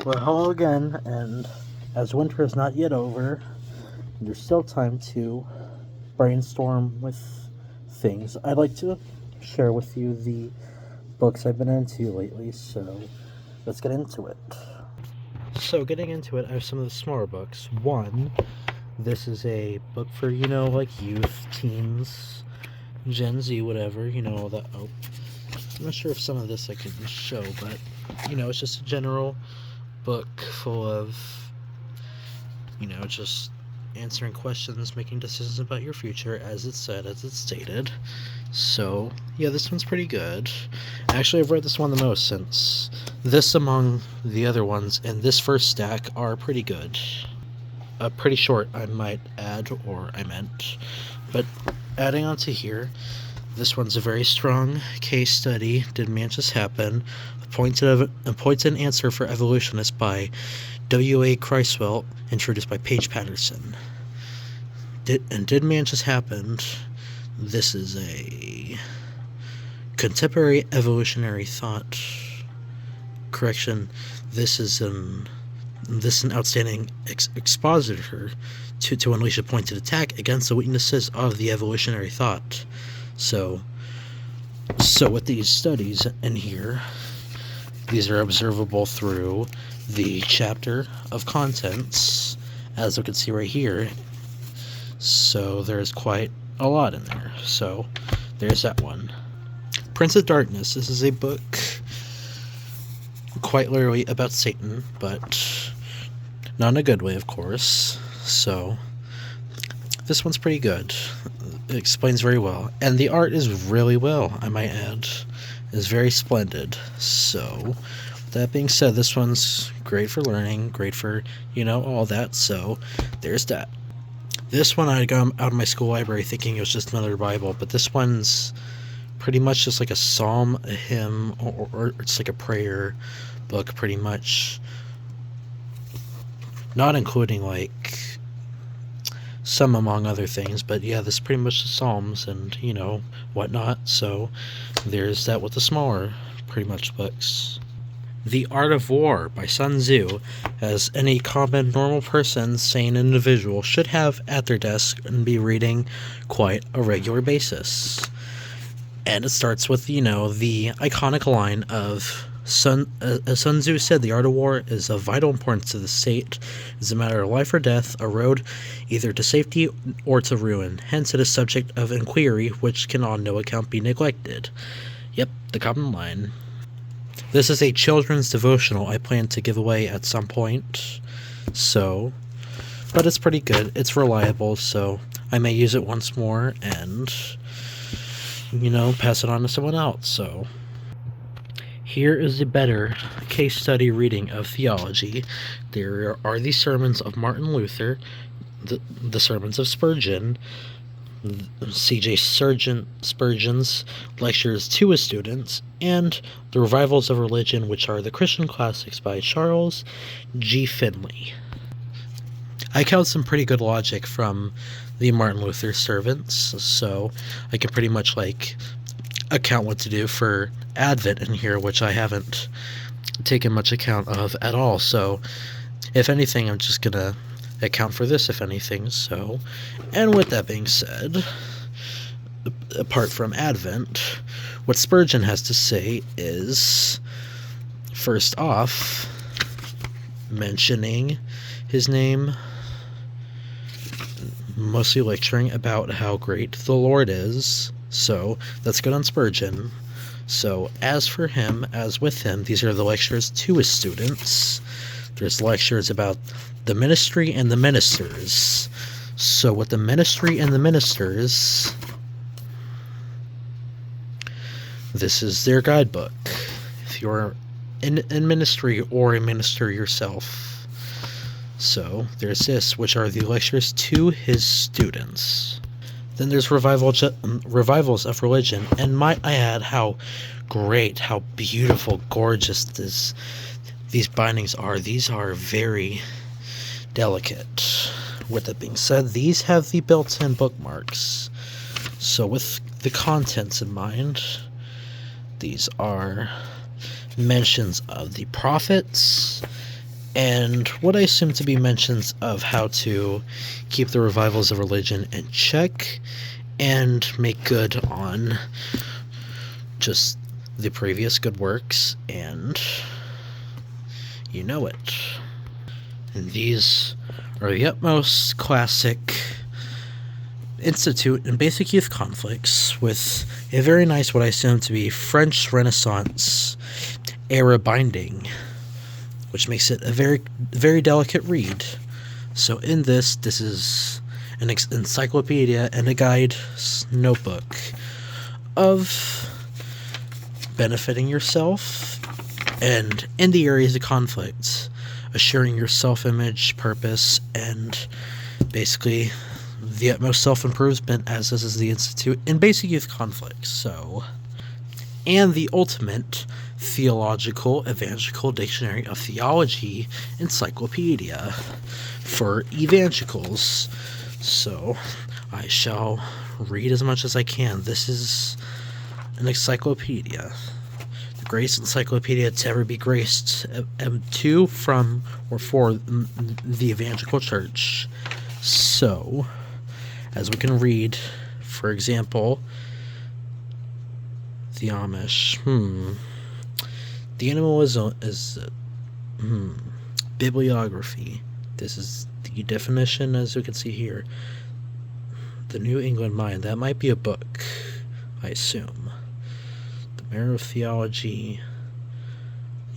Well, hello again, and as winter is not yet over, there's still time to brainstorm with things. I'd like to share with you the books I've been into lately, so let's get into it. So, getting into it, I have some of the smaller books. One, this is a book for, like youth, teens, Gen Z, whatever, all that. Oh, I'm not sure if some of this I can show, but, it's just a general book full of, just answering questions, making decisions about your future, as it's stated. So, yeah, this one's pretty good. Actually, I've read this one the most, since this, among the other ones, and this first stack are pretty good. Pretty short, I might add, or I meant. But adding on to here, this one's a very strong case study. Did man just happen? A pointed answer for evolutionists by W.A. Criswell, introduced by Paige Patterson. Did man just happen? This is a contemporary evolutionary thought. Correction. This is an outstanding expositor to unleash a pointed attack against the weaknesses of the evolutionary thought. So with these studies in here, these are observable through the chapter of contents, as we can see right here. So there's quite a lot in there. So there's that one. Prince of Darkness. This is a book quite literally about Satan, but not in a good way, of course. So this one's pretty good. It explains very well. And the art is really well, I might add. It's very splendid. So, with that being said, this one's great for learning, great for, all that. So, there's that. This one I got out of my school library thinking it was just another Bible, but this one's pretty much just like a psalm, a hymn, or it's like a prayer book, pretty much. Not including, like, some among other things, but yeah, this is pretty much the Psalms and, whatnot. So there's that with the smaller, pretty much, books. The Art of War by Sun Tzu, as any common, normal person, sane individual should have at their desk and be reading quite a regular basis. And it starts with, the iconic line of Sun Tzu said, "The art of war is of vital importance to the state. It is a matter of life or death, a road either to safety or to ruin. Hence it is subject of inquiry, which can on no account be neglected." Yep, the common line. This is a children's devotional I plan to give away at some point. So, but it's pretty good. It's reliable, so I may use it once more and, pass it on to someone else. So here is a better case study reading of theology. There are the sermons of Martin Luther, the sermons of Spurgeon, C.J. Spurgeon's lectures to his students, and the Revivals of Religion, which are the Christian classics by Charles G. Finley. I count some pretty good logic from the Martin Luther sermons, so I can pretty much, account what to do for Advent in here, which I haven't taken much account of at all. So if anything, I'm just gonna account for this, if anything. So, and with that being said, apart from Advent, what Spurgeon has to say is, first off, mentioning his name, mostly lecturing about how great the Lord is. So that's good on Spurgeon. So as for him, as with him, these are the lectures to his students. There's lectures about the ministry and the ministers. So with the ministry and the ministers, this is their guidebook. If you're in ministry or a minister yourself. So there's this, which are the lectures to his students. Then there's Revivals of Religion, and might I add how great, how beautiful, gorgeous these bindings are. These are very delicate. With that being said, these have the built-in bookmarks. So with the contents in mind, these are mentions of the prophets and what I assume to be mentions of how to keep the revivals of religion in check and make good on just the previous good works, and you know it. And these are the utmost classic Institute and Basic Youth conflicts with a very nice, what I assume to be French Renaissance era binding, which makes it a very, very delicate read. So in this is an encyclopedia and a guide notebook of benefiting yourself and in the areas of conflict, assuring your self-image, purpose, and basically the utmost self-improvement, as this is the Institute in Basic Youth conflicts. So, and the ultimate theological evangelical dictionary of theology encyclopedia for evangelicals. So I shall read as much as I can. This is an encyclopedia, the greatest encyclopedia to ever be graced to, from, or for the evangelical church. So, as we can read, for example, the Amish. The animal is bibliography. This is the definition, as we can see here. The New England Mind. That might be a book, I assume. The Mirror of Theology.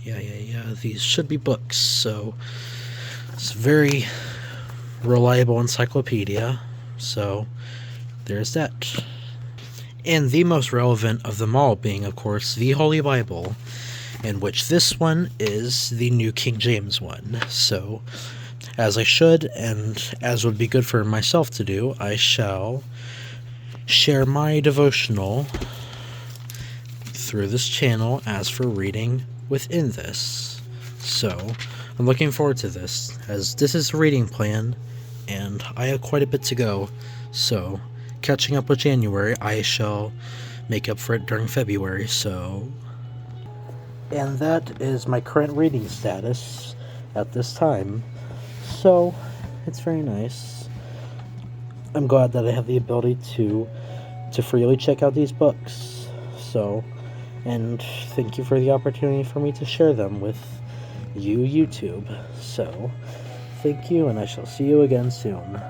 Yeah. These should be books. So it's a very reliable encyclopedia. So there's that. And the most relevant of them all being, of course, the Holy Bible, in which this one is the New King James one. So, as I should, and as would be good for myself to do, I shall share my devotional through this channel as for reading within this. So, I'm looking forward to this, as this is a reading plan, and I have quite a bit to go. So, catching up with January, I shall make up for it during February. So, and that is my current reading status at this time. So, it's very nice. I'm glad that I have the ability to freely check out these books. So, and thank you for the opportunity for me to share them with you, YouTube. So, thank you, and I shall see you again soon.